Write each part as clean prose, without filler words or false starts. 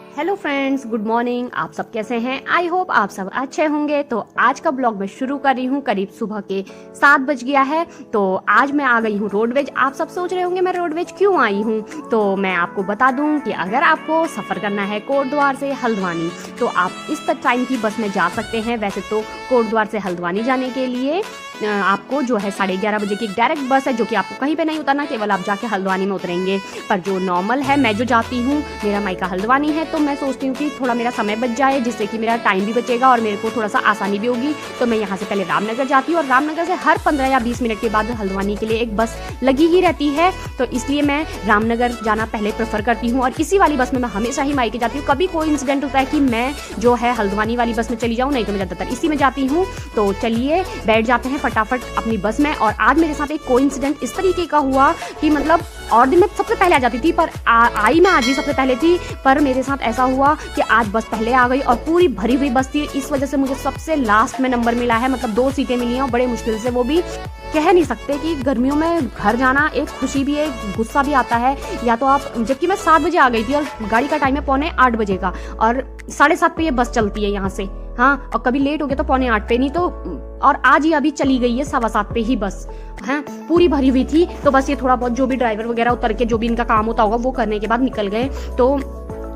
Hello friends, good morning. आप सब कैसे हैं? आई होप आप सब अच्छे होंगे। तो आज का ब्लॉग मैं शुरू कर रही हूँ। करीब सुबह के 7 बज गया है। तो आज मैं आ गई हूँ रोडवेज। आप सब सोच रहे होंगे मैं रोडवेज क्यों आई हूँ, तो मैं आपको बता दूँ कि अगर आपको सफ़र करना है कोटद्वार से हल्द्वानी तो आप इस टाइम की बस में जा सकते हैं। वैसे तो कोटद्वार से हल्द्वानी जाने के लिए आपको जो है 11:30 बजे की एक डायरेक्ट बस है, जो कि आपको कहीं पे नहीं उतरना, केवल आप जाके हल्द्वानी में उतरेंगे। पर जो नॉर्मल है, मैं जो जाती हूँ, मेरा मायका हल्द्वानी है, तो मैं सोचती हूँ कि थोड़ा मेरा समय बच जाए, जिससे कि मेरा टाइम भी बचेगा और मेरे को थोड़ा सा आसानी भी होगी। तो मैं यहाँ से पहले रामनगर जाती हूँ और रामनगर से हर 15 या 20 मिनट के बाद हल्द्वानी के लिए एक बस लगी ही रहती है। तो इसलिए मैं रामनगर जाना पहले प्रेफर करती हूँ और इसी वाली बस में मैं हमेशा ही मायके जाती हूँ। कभी कोई इंसिडेंट होता है कि मैं जो है हल्द्वानी वाली बस में चली जाऊँ, नहीं तो मैं ज़्यादातर इसी में जाती हूँ। तो चलिए बैठ जाते हैं फटाफट अपनी बस में। और आज मेरे साथ एक कोइंसिडेंट इस तरीके का हुआ कि मतलब और दिन में सबसे पहले आ जाती थी, पर आई मैं आज ही सबसे पहले थी, पर मेरे साथ ऐसा हुआ कि आज बस पहले आ गई और पूरी भरी हुई बस थी। इस वजह से मुझे सबसे लास्ट में नंबर मिला है, मतलब 2 सीटें मिली हैं और बड़े मुश्किल से। वो भी कह नहीं सकते कि गर्मियों में घर जाना एक खुशी भी है, गुस्सा भी आता है। या तो आप, जबकि मैं 7 बजे आ गई थी और गाड़ी का टाइम है 7:45 बजे का और 7:30 पे ये बस चलती है यहाँ से। हाँ, और कभी लेट हो गया तो 7:45 पे, नहीं तो और आज ही अभी चली गई है 7:15 पे ही बस है, पूरी भरी हुई थी। तो बस ये थोड़ा बहुत जो भी ड्राइवर वगैरह उतर के जो भी इनका काम होता होगा वो करने के बाद निकल गए। तो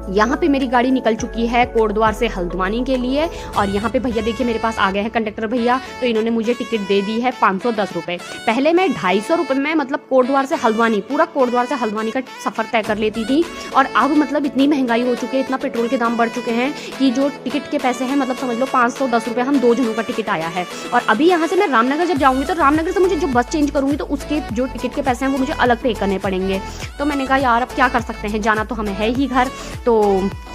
यहाँ पे मेरी गाड़ी निकल चुकी है कोटद्वार से हल्द्वानी के लिए। और यहाँ पे भैया देखिए मेरे पास आ गए हैं कंडक्टर भैया। तो इन्होंने मुझे टिकट दे दी है 510 रुपये। पहले मैं 250 रुपये में मतलब कोटद्वार से हल्द्वानी, पूरा कोटद्वार से हल्द्वानी का सफ़र तय कर लेती थी। और अब मतलब इतनी महंगाई हो चुकी है, इतना पेट्रोल के दाम बढ़ चुके हैं कि जो टिकट के पैसे हैं, मतलब समझ लो 510 रुपये हम 2 जनों का टिकट आया है। और अभी यहाँ से मैं रामनगर जब जाऊँगी तो रामनगर से मुझे जो बस चेंज करूँगी तो उसके जो टिकट के पैसे हैं वो मुझे अलग पे करने पड़ेंगे। तो मैंने कहा यार अब क्या कर सकते हैं, जाना तो हमें है ही घर। तो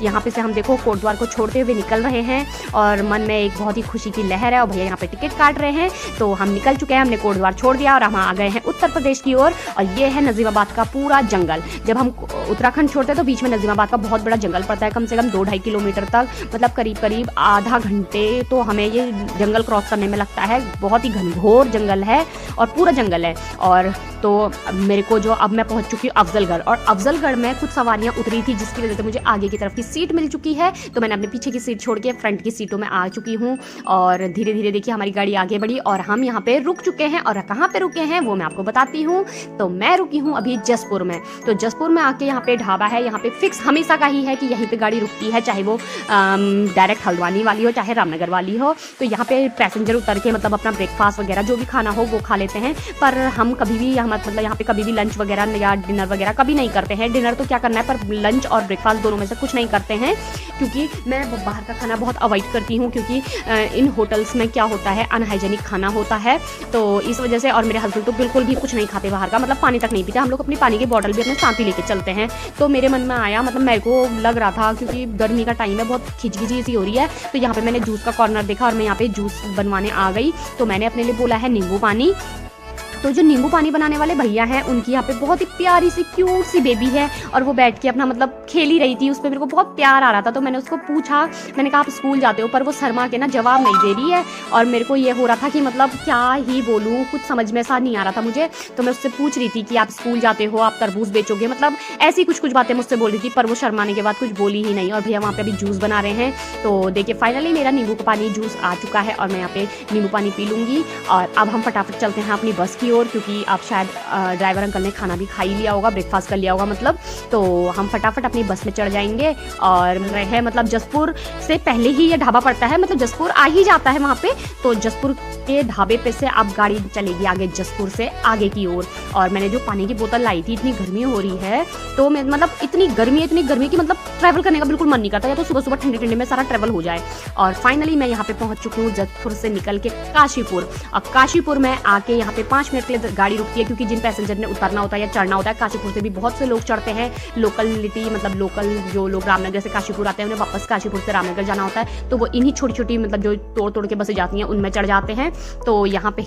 यहाँ पे से हम देखो कोटद्वार को छोड़ते हुए निकल रहे हैं और मन में एक बहुत ही खुशी की लहर है। और भैया यहाँ पे टिकट काट रहे हैं। तो हम निकल चुके हैं, हमने कोटद्वार छोड़ दिया और हम आ गए हैं उत्तर प्रदेश की ओर। और ये है नजीमाबाद का पूरा जंगल। जब हम उत्तराखंड छोड़ते हैं तो बीच में नजीमाबाद का बहुत बड़ा जंगल पड़ता है, कम से कम 2-2.5 किलोमीटर तक, मतलब करीब आधा घंटे तो हमें ये जंगल क्रॉस करने में लगता है। बहुत ही घनघोर जंगल है और पूरा जंगल है। और तो मेरे को जो अब मैं पहुंच चुकी हूँ अफजलगढ़, और अफजलगढ़ में कुछ सवारियां उतरी थी जिसकी वजह से मुझे आगे की तरफ की सीट मिल चुकी है। तो मैंने अपने पीछे की सीट छोड़ के फ्रंट की सीटों में आ चुकी हूँ। और धीरे धीरे देखिए हमारी गाड़ी आगे बढ़ी और हम यहाँ पे रुक चुके हैं। और कहाँ पे रुके हैं वो मैं आपको बताती हूँ। तो मैं रुकी हूँ अभी जसपुर में। तो जसपुर में आके यहाँ पे ढाबा है, यहाँ पे फिक्स हमेशा का ही है कि यहीं पे गाड़ी रुकती है, चाहे वो डायरेक्ट हल्द्वानी वाली हो चाहे रामनगर वाली हो। तो यहाँ पे पैसेंजर उतर के मतलब अपना ब्रेकफास्ट वगैरह जो भी खाना हो वो खा लेते हैं। पर हम कभी भी मतलब यहाँ पे कभी भी लंच वगैरह या डिनर वगैरह कभी नहीं करते हैं। डिनर तो क्या करना है, पर लंच और ब्रेकफास्ट दोनों में से कुछ नहीं करते हैं, क्योंकि मैं बाहर का खाना बहुत अवॉइड करती हूँ। क्योंकि इन होटल्स में क्या होता है, अनहाइजेनिक खाना होता है। तो इस वजह से, और मेरे हस्बैंड तो बिल्कुल भी कुछ नहीं खाते बाहर का, मतलब पानी तक नहीं पीते। हम लोग अपनी पानी की बॉटल भी अपने साथ ही लेके चलते हैं। तो मेरे मन में आया, मतलब मेरे को लग रहा था क्योंकि गर्मी का टाइम है, बहुत खिचखिची सी हो रही है, तो यहाँ पे मैंने जूस का कॉर्नर देखा और मैं यहाँ पे जूस बनवाने आ गई। तो मैंने अपने लिए बोला है नींबू पानी। तो जो नींबू पानी बनाने वाले भैया हैं उनकी यहाँ पे बहुत ही प्यारी सी क्यूट सी बेबी है और वो बैठ के अपना मतलब खेल ही रही थी। उस पर मेरे को बहुत प्यार आ रहा था। तो मैंने उसको पूछा, मैंने कहा आप स्कूल जाते हो, पर वो शर्मा के ना जवाब नहीं दे रही है। और मेरे को ये हो रहा था कि मतलब क्या ही बोलूँ, कुछ समझ में सा नहीं आ रहा था मुझे। तो मैं उससे पूछ रही थी कि आप स्कूल जाते हो, आप तरबूज बेचोगे, मतलब ऐसी कुछ बातें मुझसे बोल रही थी। पर वो शर्माने के बाद कुछ बोली ही नहीं। और भैया वहाँ पे अभी जूस बना रहे हैं। तो देखिए फाइनली मेरा नींबू का पानी जूस आ चुका है और मैं यहाँ पे नींबू पानी पी लूँगी। और अब हम फटाफट चलते हैं अपनी बस की ओर, क्योंकि आप शायद ड्राइवर अंकल ने खाना भी खा ही लिया होगा, ब्रेकफास्ट कर लिया होगा मतलब। तो हम फटाफट अपनी बस में चढ़ जाएंगे। और है मतलब जसपुर से पहले ही ये ढाबा पड़ता है, मतलब जसपुर आ ही जाता है वहाँ पे। तो जसपुर के ढाबे पे से अब गाड़ी चलेगी आगे जसपुर से आगे की ओर। और मैंने जो पानी की बोतल लाई थी, इतनी गर्मी हो रही है तो मैं मतलब इतनी गर्मी की मतलब ट्रैवल करने का बिल्कुल मन नहीं करता, या तो सुबह सुबह ठंडे ठंडे में सारा ट्रैवल हो जाए। और फाइनली मैं यहाँ पे पहुँच चुकी हूँ जसपुर से निकल के काशीपुर। और काशीपुर में आके यहाँ पे 5 मिनट के लिए गाड़ी रुकती है, क्योंकि जिन पैसेंजर ने उतरना होता है या चढ़ना होता है, काशीपुर से भी बहुत से लोग चढ़ते हैं। लोकलिटी मतलब लोकल जो लोग रामनगर से काशीपुर आते हैं, उन्हें वापस काशीपुर से रामनगर जाना होता है, तो वो इन्हीं छोटी छोटी मतलब जो तोड़ तोड़ के बसें जाती हैं उनमें चढ़ जाते हैं। तो यहाँ पे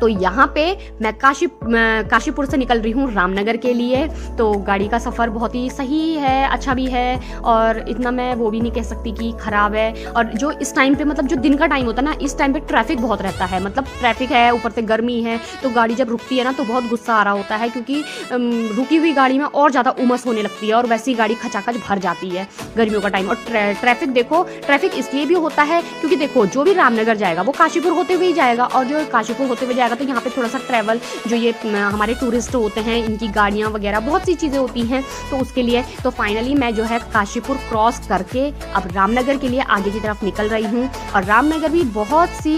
तो यहाँ पे मैं काशीपुर से निकल रही हूँ रामनगर के लिए। तो गाड़ी का सफ़र बहुत ही सही है, अच्छा भी है, और इतना मैं वो भी नहीं कह सकती कि ख़राब है। और जो इस टाइम पे मतलब जो दिन का टाइम होता है ना, इस टाइम पे ट्रैफिक बहुत रहता है, मतलब ट्रैफिक है, ऊपर से गर्मी है, तो गाड़ी जब रुकती है ना तो बहुत गुस्सा आ रहा होता है, क्योंकि रुकी हुई गाड़ी में और ज़्यादा उमस होने लगती है और वैसी गाड़ी खचाखच भर जाती है गर्मियों का टाइम। और ट्रैफिक देखो, ट्रैफिक इसलिए भी होता है क्योंकि देखो जो भी रामनगर जाएगा वो काशीपुर होते हुए ही जाएगा, और जो काशीपुर होते हुए जाएगा तो यहाँ पे थोड़ा सा ट्रैवल, जो ये हमारे टूरिस्ट होते हैं, इनकी गाड़ियाँ वगैरह बहुत सी चीज़ें होती हैं, तो उसके लिए तो फाइनली मैं जो है काशीपुर क्रॉस करके अब रामनगर के लिए आगे की तरफ निकल रही हूँ। और रामनगर भी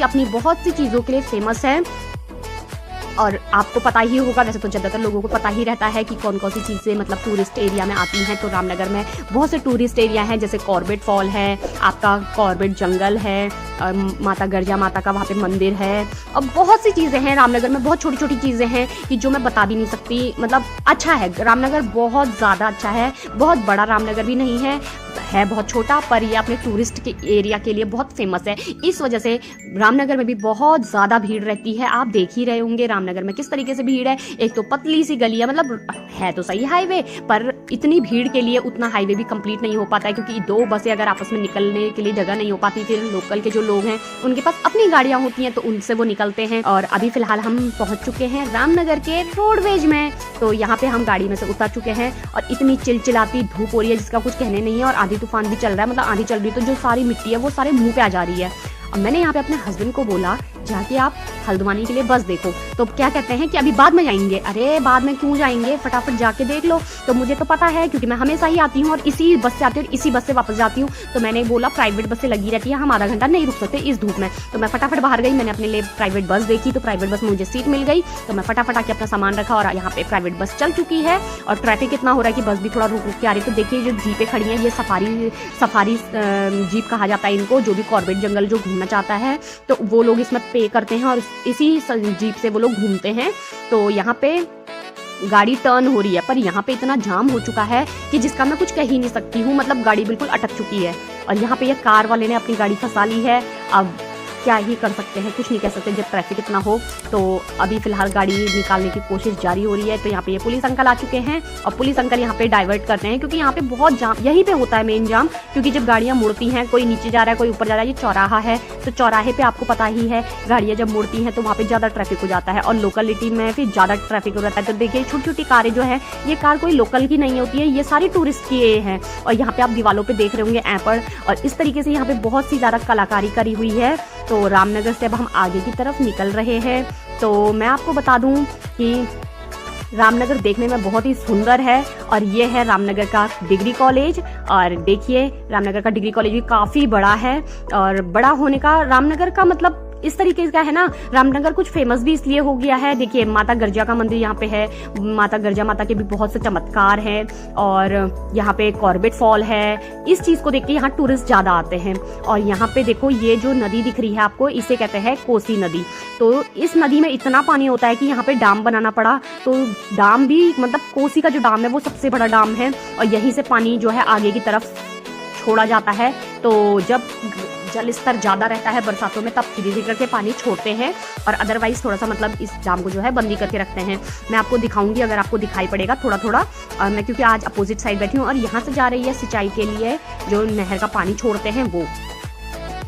अपनी बहुत सी चीज़ों के लिए फेमस है, और आपको पता ही होगा, वैसे तो ज़्यादातर लोगों को पता ही रहता है कि कौन कौन सी चीज़ें मतलब टूरिस्ट एरिया में आती हैं। तो रामनगर में बहुत से टूरिस्ट एरिया हैं, जैसे कॉर्बेट फॉल है, आपका कॉर्बेट जंगल है, और माता गर्जा माता का वहाँ पे मंदिर है, और बहुत सी चीज़ें हैं रामनगर में, बहुत छोटी छोटी चीज़ें हैं कि जो मैं बता भी नहीं सकती। मतलब अच्छा है रामनगर, बहुत ज़्यादा अच्छा है, बहुत बड़ा रामनगर भी नहीं है बहुत छोटा, पर ये अपने टूरिस्ट के एरिया के लिए बहुत फेमस है। इस वजह से रामनगर में भी बहुत ज़्यादा भीड़ रहती है। आप देख ही रहे होंगे रामनगर में किस तरीके से भीड़ है। एक तो पतली सी गली है, मतलब है तो सही हाईवे, पर इतनी भीड़ के लिए उतना हाईवे भी कंप्लीट नहीं हो पाता है, क्योंकि दो बसें अगर आपस में निकलने के लिए जगह नहीं हो पाती, फिर लोकल के जो लोग हैं उनके पास अपनी गाड़ियाँ होती हैं, तो उनसे वो निकलते हैं। और अभी फिलहाल हम पहुँच चुके हैं रामनगर के रोडवेज में। तो यहाँ पे हम गाड़ी में से उतर चुके हैं, और इतनी चिलचिलाती धूप हो रही है जिसका कुछ कहने नहीं है, और आंधी तूफान भी चल रहा है, मतलब आंधी चल रही है, तो जो सारी मिट्टी है वो सारे मुंह पे आ जा रही है। अब मैंने यहाँ पे अपने हस्बैंड को बोला जाके आप हल्द्वानी के लिए बस देखो, तो क्या कहते हैं कि अभी बाद में जाएंगे। अरे बाद में क्यों जाएंगे, फटाफट जाके देख लो। तो मुझे तो पता है क्योंकि मैं हमेशा ही आती हूँ और इसी बस से आती हूँ और इसी बस से वापस जाती हूँ। तो मैंने बोला प्राइवेट बसें लगी रहती है, हम आधा घंटा नहीं रुक सकते इस धूप में। तो मैं फटाफट बाहर गई, मैंने अपने लिए प्राइवेट बस देखी, तो प्राइवेट बस में मुझे सीट मिल गई, तो मैं फटाफट आके अपना सामान रखा, और यहाँ पे प्राइवेट बस चल चुकी है। और ट्रैफिक इतना हो रहा है कि बस भी थोड़ा रुक रुक के आ रही है। तो देखिए जो जीपें खड़ी हैं, ये सफारी जीप कहा जाता है इनको, जो भी कॉर्बेट जंगल जो घूमना चाहता है तो वो लोग इसमें पे करते हैं और इसी जीप से वो लोग घूमते हैं। तो यहाँ पे गाड़ी टर्न हो रही है, पर यहाँ पे इतना जाम हो चुका है कि जिसका मैं कुछ कह ही नहीं सकती हूँ, मतलब गाड़ी बिल्कुल अटक चुकी है। और यहाँ पे ये कार वाले ने अपनी गाड़ी फंसा ली है। अब क्या ही कर सकते हैं, कुछ नहीं कह सकते जब ट्रैफिक इतना हो। तो अभी फिलहाल गाड़ी निकालने की कोशिश जारी हो रही है। तो यहाँ पे ये पुलिस अंकल आ चुके हैं, और पुलिस अंकल यहाँ पे डाइवर्ट करते हैं, क्योंकि यहाँ पे बहुत जाम यहीं पे होता है, मेन जाम। क्योंकि जब गाड़ियाँ मुड़ती हैं, कोई नीचे जा रहा है कोई ऊपर जा रहा है, ये चौराहा है, तो चौराहे पे आपको पता ही है गाड़ियाँ जब मुड़ती हैं तो वहाँ पे ज़्यादा ट्रैफिक हो जाता है, और लोकलिटी में फिर ज़्यादा ट्रैफिक हो जाता है। तो देखिए छोटी छोटी कारें जो है, ये कार कोई लोकल की नहीं होती है, ये सारी टूरिस्ट की हैं। और यहाँ पे आप दीवालों पे देख रहे होंगे एपर, और इस तरीके से यहाँ पे बहुत सी ज़्यादा कलाकारी करी हुई है। तो रामनगर से अब हम आगे की तरफ निकल रहे हैं। तो मैं आपको बता दूं कि रामनगर देखने में बहुत ही सुंदर है, और ये है रामनगर का डिग्री कॉलेज। और देखिए रामनगर का डिग्री कॉलेज भी काफ़ी बड़ा है, और बड़ा होने का रामनगर का मतलब इस तरीके का है ना, रामनगर कुछ फेमस भी इसलिए हो गया है। देखिए माता गर्जा का मंदिर यहाँ पे है, माता गर्जा माता के भी बहुत से चमत्कार हैं, और यहाँ पे कॉर्बेट फॉल है। इस चीज को देख के यहाँ टूरिस्ट ज्यादा आते हैं। और यहाँ पे देखो ये जो नदी दिख रही है आपको, इसे कहते हैं कोसी नदी। तो इस नदी में इतना पानी होता है कि यहाँ पे डैम बनाना पड़ा। तो डैम भी मतलब कोसी का जो डैम है वो सबसे बड़ा डैम है, और यहीं से पानी जो है आगे की तरफ छोड़ा जाता है। तो जब जल स्तर ज़्यादा रहता है बरसातों में, तब धीरे धीरे करके पानी छोड़ते हैं, और अदरवाइज थोड़ा सा मतलब इस डैम को जो है बंदी करके रखते हैं। मैं आपको दिखाऊंगी अगर आपको दिखाई पड़ेगा थोड़ा थोड़ा। और मैं क्योंकि आज अपोजिट साइड बैठी हूँ, और यहाँ से जा रही है सिंचाई के लिए, जो नहर का पानी छोड़ते हैं वो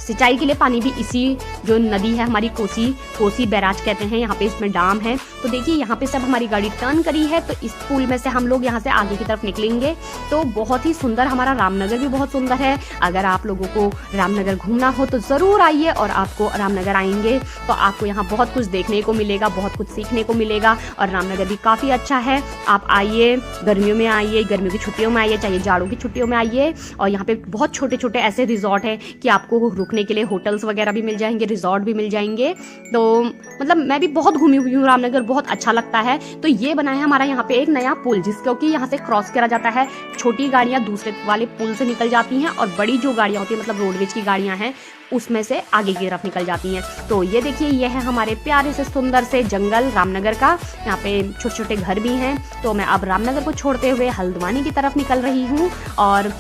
सिंचाई के लिए पानी भी इसी जो नदी है हमारी कोसी बैराज कहते हैं, यहाँ पे इसमें डैम है। तो देखिए यहाँ पे सब हमारी गाड़ी टर्न करी है, तो इस पुल में से हम लोग यहाँ से आगे की तरफ निकलेंगे। तो बहुत ही सुंदर, हमारा रामनगर भी बहुत सुंदर है। अगर आप लोगों को रामनगर घूमना हो तो ज़रूर आइए, और आपको रामनगर आएंगे तो आपको यहाँ बहुत कुछ देखने को मिलेगा, बहुत कुछ सीखने को मिलेगा। और रामनगर भी काफ़ी अच्छा है, आप आइए, गर्मियों में आइए, गर्मियों की छुट्टियों में आइए, चाहे जाड़ों की छुट्टियों में आइए। और यहाँ पे बहुत छोटे छोटे ऐसे रिजॉर्ट हैं कि आपको रुकने के लिए होटल्स वगैरह भी मिल जाएंगे, रिजॉर्ट भी मिल जाएंगे। तो मतलब मैं भी बहुत घूमी हुई हूँ रामनगर, बहुत अच्छा लगता है। तो ये बना है हमारा यहाँ पे एक नया पुल, जिसको कि यहाँ से क्रॉस करा जाता है। छोटी गाड़ियाँ दूसरे वाले पुल से निकल जाती हैं, और बड़ी जो गाड़ियाँ होती हैं मतलब रोडवेज की गाड़ियाँ हैं उसमें से आगे की तरफ निकल जाती हैं। तो ये देखिए ये है हमारे प्यारे से सुंदर से जंगल रामनगर का। यहाँ पे छोटे छोटे घर भी हैं। तो मैं अब रामनगर को छोड़ते हुए हल्द्वानी की तरफ निकल रही हूँ, और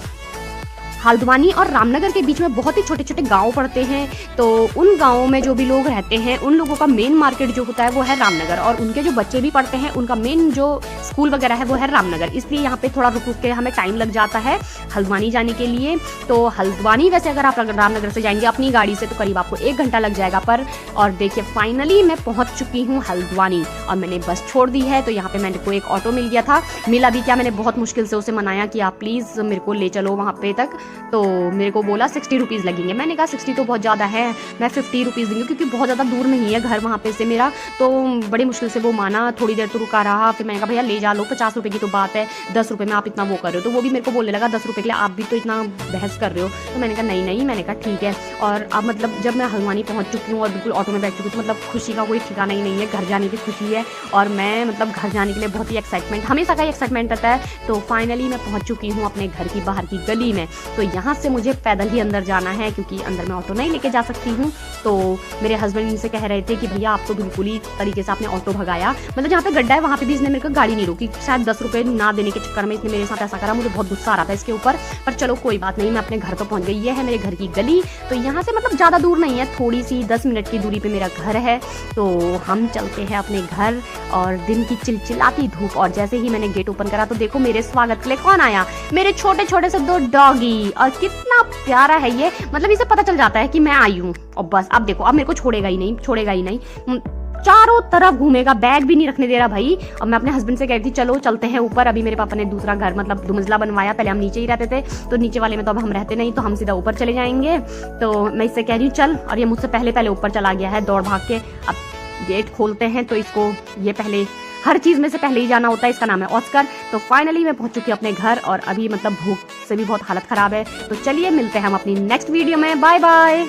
हल्द्वानी और रामनगर के बीच में बहुत ही छोटे छोटे गांव पड़ते हैं। तो उन गांवों में जो भी लोग रहते हैं उन लोगों का मेन मार्केट जो होता है वो है रामनगर, और उनके जो बच्चे भी पढ़ते हैं उनका मेन जो स्कूल वगैरह है वो है रामनगर। इसलिए यहाँ पे थोड़ा रुक रुक के हमें टाइम लग जाता है हल्द्वानी जाने के लिए। तो हल्द्वानी वैसे अगर आप रामनगर से जाएंगे अपनी गाड़ी से तो करीब आपको 1 घंटा लग जाएगा पर। और देखिए फाइनली मैं पहुंच चुकी हूँ हल्द्वानी और मैंने बस छोड़ दी है। तो यहाँ पे मेरे को एक ऑटो मिल गया था, मिला भी क्या, मैंने बहुत मुश्किल से उसे मनाया कि आप प्लीज़ मेरे को ले चलो वहाँ पे तक। तो मेरे को बोला 60 रुपीज़ लगेंगे। मैंने कहा 60 तो बहुत ज़्यादा है, मैं 50 रुपीज़ दूंगी क्योंकि बहुत ज़्यादा दूर नहीं है घर वहाँ पे से मेरा। तो बड़ी मुश्किल से वो माना, थोड़ी देर तो रुका रहा। फिर मैंने कहा भैया ले जा लो, 50 रुपये की तो बात है, 10 रुपये में आप इतना वो कर रहे हो। तो वो भी मेरे को बोलने लगा 10 रुपये के लिए आप भी तो इतना बहस कर रहे हो। तो मैंने कहा नहीं, मैंने कहा ठीक है। और अब मतलब जब मैं हल्द्वानी पहुँच चुकी हूँ और बिल्कुल ऑटो में बैठ चुकी हूँ तो मतलब खुशी का कोई ठिकाना ही नहीं है, घर जाने की खुशी है। और मैं मतलब घर जाने के लिए बहुत ही एक्साइटमेंट, हमेशा का ही एक्साइटमेंट रहता है। तो फाइनली मैं पहुँच चुकी हूँ अपने घर की बाहर की गली में। तो यहाँ से मुझे पैदल ही अंदर जाना है क्योंकि अंदर मैं ऑटो नहीं लेके जा सकती हूँ। तो मेरे हस्बैंड मुझसे कह रहे थे कि भैया आप तो बिल्कुल ही तरीके से आपने ऑटो भगाया, मतलब जहाँ पे गड्ढा है वहाँ पे भी इसने मेरे को गाड़ी नहीं रोकी। शायद 10 रुपये ना देने के चक्कर में इसने मेरे साथ ऐसा करा, मुझे बहुत गुस्सा आ रहा था इसके ऊपर। पर चलो कोई बात नहीं, मैं अपने घर तो पहुँच गई। ये है मेरे घर की गली। तो यहाँ से मतलब ज़्यादा दूर नहीं है, थोड़ी सी 10 मिनट की दूरी पर मेरा घर है। तो हम चलते हैं अपने घर। और दिन की चिलचिलाती धूप, और जैसे ही मैंने गेट ओपन करा तो देखो मेरे स्वागत के लिए कौन आया, मेरे छोटे छोटे से 2 डॉगी। और कितना प्यारा है ये, मतलब इसे पता चल जाता है कि मैं आई हूँ। और बस अब देखो अब मेरे को छोड़ेगा ही नहीं, चारों तरफ घूमेगा, बैग भी नहीं रखने दे रहा भाई। अब मैं अपने हस्बैंड से कह रही थी चलो चलते हैं ऊपर। अभी मेरे पापा ने दूसरा घर मतलब 2 मंजिला बनवाया, पहले हम नीचे ही रहते थे तो नीचे वाले में तो अब हम रहते नहीं, तो हम सीधा ऊपर चले जाएंगे। तो मैं इससे कह रही हूँ चल, और ये मुझसे पहले ऊपर चला गया है दौड़ भाग के। अब गेट खोलते हैं तो इसको ये पहले हर चीज़ में से पहले ही जाना होता है। इसका नाम है ऑस्कर। तो फाइनली मैं पहुंच चुकी हूँ अपने घर और अभी मतलब भूख से भी बहुत हालत ख़राब है। तो चलिए मिलते हैं हम अपनी नेक्स्ट वीडियो में। Bye bye.